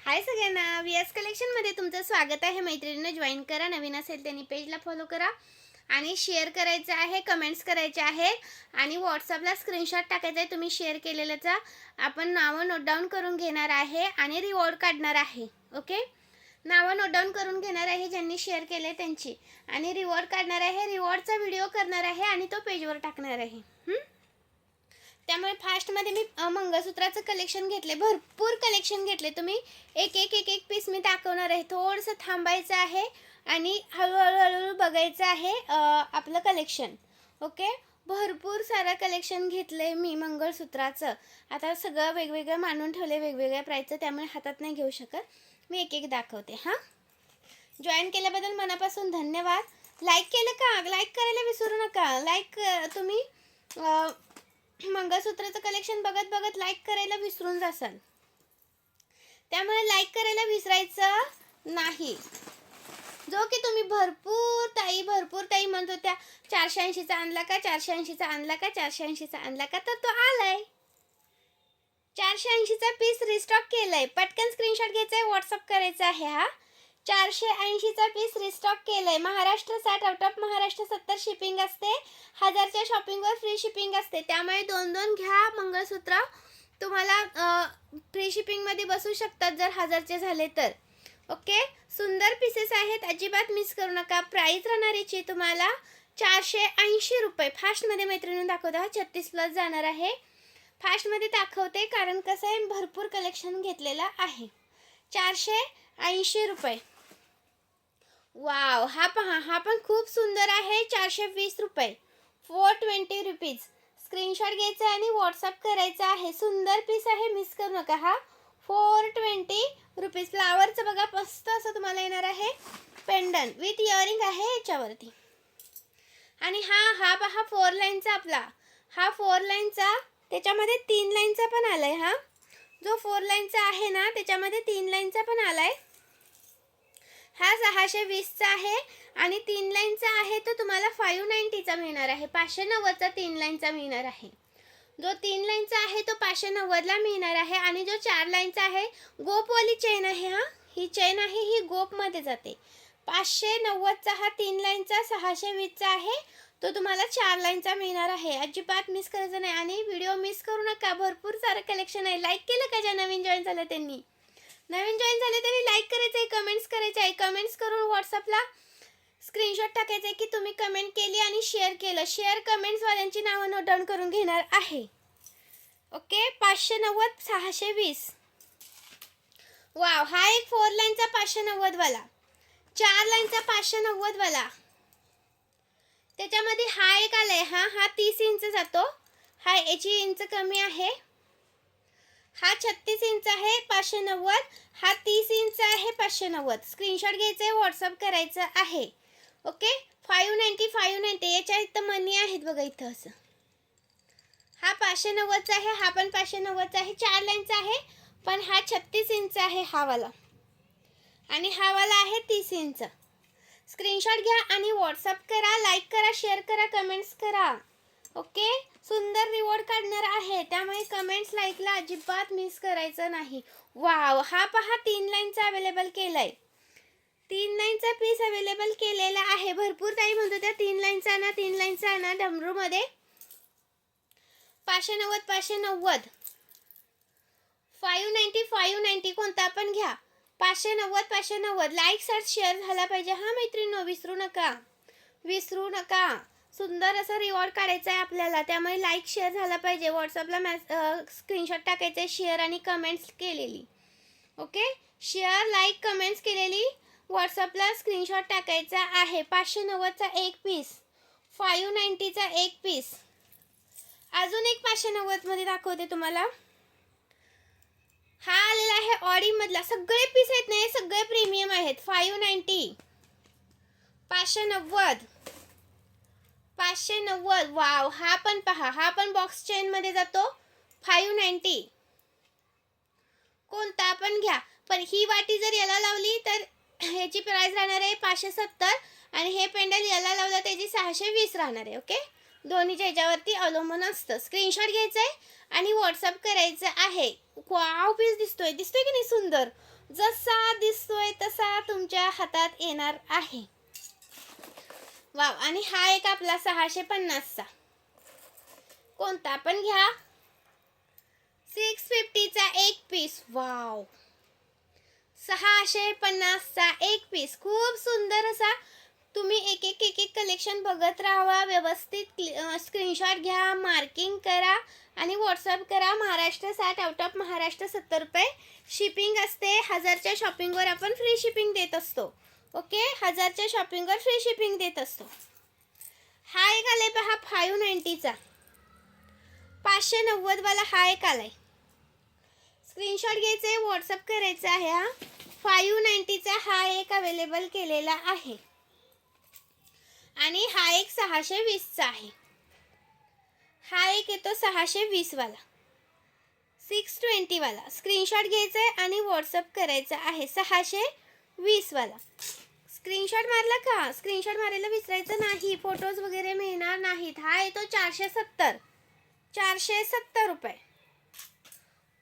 हाय सगळ्यांना, व्हीएस कलेक्शनमध्ये तुमचं स्वागत आहे. मैत्रिणींना जॉईन करा, नवीन असेल त्यांनी पेजला फॉलो करा आणि शेअर करायचं आहे, कमेंट्स करायचे आहेत आणि व्हॉट्सअपला स्क्रीनशॉट टाकायचा आहे तुम्ही शेअर केलेल्याचा. आपण नावं नोट डाऊन करून घेणार आहे आणि रिवॉर्ड काढणार आहे. ओके, नावं नोट डाऊन करून घेणार आहे ज्यांनी शेअर केले त्यांची आणि रिवॉर्ड काढणार आहे. रिवॉर्डचा व्हिडिओ करणार आहे आणि तो पेजवर टाकणार आहे. त्यामुळे फास्टमध्ये मी मंगळसूत्राचं कलेक्शन घेतले, भरपूर कलेक्शन घेतले. तुम्ही एक एक एक एक पीस मी दाखवणार आहे. थोडंसं थांबायचं आहे आणि हळूहळू बघायचं आहे आपलं कलेक्शन. ओके, भरपूर सारं कलेक्शन घेतलं मी मंगळसूत्राचं. आता सगळं वेगवेगळं मांडून ठेवले वेगवेगळ्या प्राईसचं, त्यामुळे हातात नाही घेऊ शकत. मी एक एक दाखवते. जॉईन केल्याबद्दल मनापासून धन्यवाद. लाईक केलं का? लाईक करायला विसरू नका. लाईक तुम्ही मंगळसूत्राचं कलेक्शन बघत बघत लाईक करायला विसरून जासाल, त्यामुळे लाईक करायला विसरायचं नाही. जो की तुम्ही भरपूर ताई म्हणत होत्या 480चा आणला का, 480चा आणला का, 480चा आणला का, तर तो आलाय. 480चा पीस रिस्टॉक केलाय. पटकन स्क्रीनशॉट घ्यायचा आहे, व्हॉट्सअप करायचा आहे. 480चा पीस रिस्टॉक केलाय. Maharashtra 60, out of Maharashtra 70 shipping असते. 1000च्या शॉपिंगवर फ्री शिपिंग असते. त्यामुळे 2-2 घ्या मंगळसूत्र, तुम्हाला फ्री शिपिंगमध्ये बसू शकतात जर 1000चे झाले तर. ओके, सुंदर पीसेस आहेत, अजिबात मिस करू नका. प्राईस राहणार याची तुम्हाला 480 रुपये. फास्टमध्ये मैत्रिणींना दाखवते. 36+ जाणार आहे. फास्टमध्ये दाखवते कारण कसं आहे, भरपूर कलेक्शन घेतलेलं आहे. 480 रुपये. वाव, हा पहा, हा पण खूप सुंदर आहे. 420 रुपये. 420 रुपीज. स्क्रीनशॉट घ्यायचा आणि व्हॉट्सअप करायचा आहे. सुंदर पीस आहे, मिस करू नका. 420 रुपीज. फ्लावरचं बघा, मस्त असं तुम्हाला येणार आहे पेंडन विथ इयरिंग आहे याच्यावरती. आणि हा पहा 4 लाईनचा आपला. 4 लाईनचा, त्याच्यामध्ये 3 लाईनचा पण आलाय. जो 4 लाईनचा आहे ना, त्याच्यामध्ये 3 लाईनचा पण आलाय. 620चा आहे आणि 3 लाईनचा आहे तो तुम्हाला 590चा मिळणार आहे. 590चा 3 लाईनचा मिळणार आहे. जो 3 लाईनचा आहे तो 590ला मिळणार आहे. आणि जो 4 लाईनचा आहे, गोपवाली चेन आहे. ही चेन आहे, ही गोपमध्ये जाते. 590चा हा 3 लाईनचा 620चा आहे, तो तुम्हाला 4 लाईनचा मिळणार आहे. अजिबात मिस करायचं नाही आणि व्हिडिओ मिस करू नका. भरपूर सारं कलेक्शन आहे. लाईक केलं का? ज्या नवीन जॉईन झालं त्यांनी लाईक करायचं आहे, कमेंट्स करायचं आहे. कमेंट्स करून व्हॉट्सअपला स्क्रीनशॉट टाकायचं आहे की तुम्ही कमेंट केली आणि शेअर केलं. शेअर कमेंट्सवाल्यांची नावं नोट डाऊन करून घेणार आहे. ओके, 590, 620. वाव, हा एक 4 लाईनचा 590 वाला, 4 लाईनचा 590 वाला. त्याच्यामध्ये हा एक आलाय. हा 30 इंच जातो. हा याची इंच कमी आहे. हा 36 इंच आहे, 590. हा 30 इंच आहे, 590. स्क्रीनशॉट घ्यायचा आहे, व्हॉट्सअप करायचं आहे. ओके, 590 याच्या इथं मनी आहेत बघा, इथं असं. हा 590चा आहे, हा पण 590चा आहे. 4 लाईनचा आहे, पण हा 36 इंच आहे हा वाला, आणि हा वाला आहे 30 इंच. स्क्रीनशॉट घ्या आणि व्हॉट्सअप करा. लाईक करा, शेअर करा, कमेंट्स करा. ओके, सुंदर रिवॉर्ड काढणार आहे, त्यामुळे कमेंट्स लाईकला अजिबात मिस करायचं नाही. वाव, हा पहा 3 लाईनचा अवेलेबल केलाय. 3 लाईनचा पीस अवेलेबल केलेला आहे. भरपूर ताई म्हणतो त्या 3 लाईनचा आणा, 3 लाईनचा आणा. डमरूमध्ये 590, 590 कोणता पण घ्या. 590. लाईक सर्च शेअर झाला पाहिजे. मैत्रिणींनो, विसरू नका. सुंदर असं रिवॉर्ड काढायचं आहे आपल्याला, त्यामुळे लाईक शेअर झाला पाहिजे. व्हॉट्सअपला स्क्रीनशॉट टाकायचे, शेअर आणि कमेंट्स केलेली. ओके, शेअर, लाईक, कमेंट्स केलेली व्हॉट्सअपला स्क्रीनशॉट टाकायचा आहे. 590चा एक पीस, 590चा एक पीस. अजून एक 590मध्ये दाखवते तुम्हाला. हा आलेला आहे ऑडी मधला. सगळे पीस आहेत ना, सगळे प्रीमियम आहेत. 590, 590. वाव, हा पण पहा, हा पण बॉक्स चेन मध्ये जातो. 590. कोणता पण घ्या, पण ही वाटी जर याला लावली तर ह्याची प्राइस राहणार आहे 570 आणि हे पेंडल याला लावलं त्याची 620 राहणार आहे. ओके, दोन्हीच्या ह्याच्यावरती अवलंबून असतं. स्क्रीनशॉट घ्यायचा आहे आणि व्हॉट्सअप करायचं आहे. वाव, पीस दिसतोय की नाही सुंदर. जसा दिसतोय तसा तुमच्या हातात येणार आहे. वाव. आणि हा एक आपला 650चा, कोणता पण घ्या. 650चा एक पीस. वाव. 650चा एक पीस. खूप सुंदर असा. तुम्ही एक एक कलेक्शन बघत राहा, व्यवस्थित स्क्रीनशॉट घ्या, मार्किंग करा आणि व्हॉट्सअप करा. महाराष्ट्र 60, आउट ऑफ महाराष्ट्र 70 रुपये शिपिंग असते. 1000च्या शॉपिंगवर आपण फ्री शिपिंग देत असतो. ओके, 1000च्या शॉपिंगवर फ्री शिपिंग देत असतो. हा एक आलाय पहा 590चा, 590 वाला हा एक आलाय. स्क्रीनशॉट घ्यायचे, व्हॉट्सअप करायचा आहे. हा 590चा हा एक अवेलेबल केलेला आहे. आणि हा एक 620चा आहे. हा एक येतो 620 वाला, 620 वाला. स्क्रीनशॉट घ्यायचा आहे आणि व्हॉट्सअप करायचा आहे. 620 वाला. स्क्रीनशॉट मारला का? स्क्रीनशॉट मारायला विसरायचं नाही, फोटोज वगैरे मिळणार नाहीत. हा येतो 470 रुपये,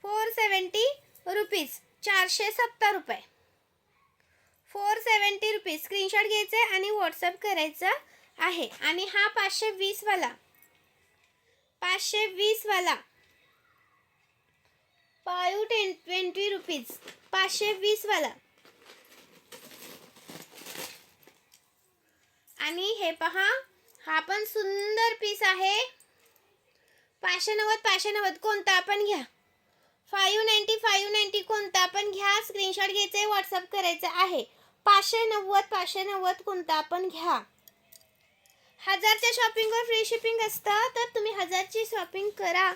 470 रुपीज, 470 रुपये, 470 रुपीज. स्क्रीनशॉट घ्यायचे आणि व्हॉट्सअप करायचा आहे. आणि हा 520 वाला, 520 वाला, 520 रुपीज, 520 वाला. आणि हे पहा, हा पण सुंदर पीस आहे. 590, 590 कोणता पण घ्या. 590, 590 कोणता पण घ्या. स्क्रीनशॉट घ्यायचे, व्हॉट्सअप करायचं आहे. 590, 590 कोणता पण घ्या. 1000च्या शॉपिंगवर फ्री शिपिंग असतं, तर तुम्ही 1000ची शॉपिंग करा,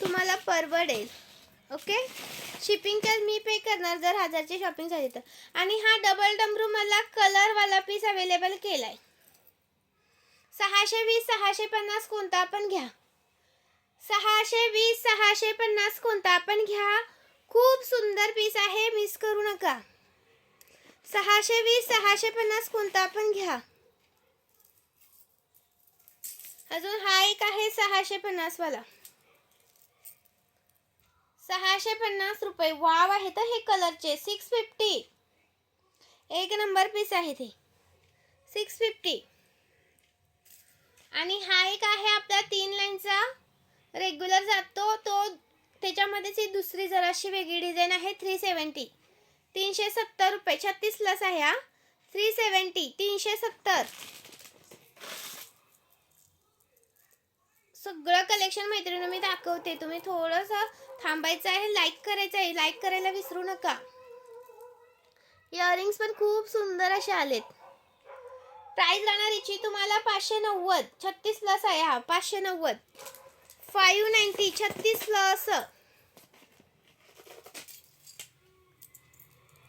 तुम्हाला परवडेल. ओके, शिपिंग तर मी पे करणार जर 1000ची शॉपिंग झाली तर. आणि हा डबल डमरू मला कलरवाला पीस अवेलेबल केलाय. 620, 650 कोणता पण घ्या. 620, 650 कोणता पण घ्या. खूप सुंदर पीस आहे, मिस करू नका. 620, 650 कोणता पण घ्या. अजून हा एक आहे 650 वाला, 650 रुपये. वाव आहे तर हे कलरचे. 650, एक नंबर पीस आहे ते, 650. आणि हा एक आहे आपला 3 लाईनचा, रेग्युलर जातो तो. त्याच्यामध्येच ही दुसरी जराशी वेगळी डिझाईन आहे. 370, 370 रुपये, 36 प्लस आहे हा. 370, 370. सगळं कलेक्शन मैत्रिणी मी दाखवते, तुम्ही थोडंसं थांबायचं आहे, लाईक करायचं आहे, लाईक करायला विसरू नका. इयरिंग्स पण खूप सुंदर असे आलेत. प्राइस राहणार याची तुम्हाला 590, 36 प्लस आहे हा. 590, 590, 36 प्लस.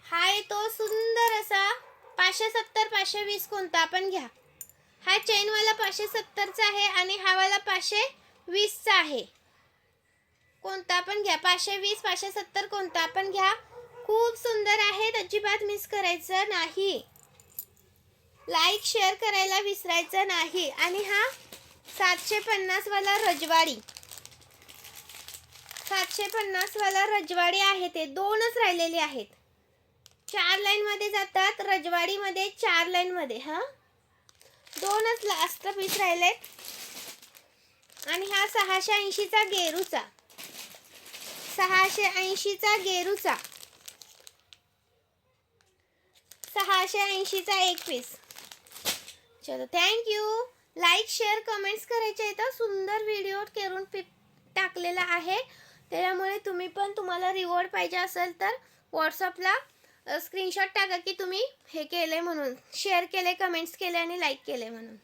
हा येतो सुंदर असा 570, 520 कोणता पण घ्या. हा चेनवाला 570चा आहे आणि हा वाला 520चा आहे. कोणता पण घ्या. 520, 570 कोणता पण घ्या. खूप सुंदर आहे, अजिबात मिस करायचं नाही. लाईक शेअर करायला विसरायचं नाही. आणि हा 750 वाला रजवाडी, 750 वाला रजवाडी आहे. ते दोनच राहिलेले आहेत. 4 लाईन मध्ये जातात रजवाडी मध्ये, 4 लाईन मध्ये. हा दोनच लास्ट पीस राहिलेत. आणि हा 680चा गेरूचा, 680चा गेरूचा, 680चा एक पीस. चलो, थँक्यू. लाईक शेअर कमेंट्स करायचे आहेत. सुंदर व्हिडिओ करून टाकलेला आहे, त्यामुळे तुम्ही पण, तुम्हाला रिवॉर्ड पाहिजे असेल तर व्हॉट्सअपला स्क्रीनशॉट टाका की तुम्ही हे केले म्हणून, शेअर केले, कमेंट्स केले आणि लाईक केले म्हणून.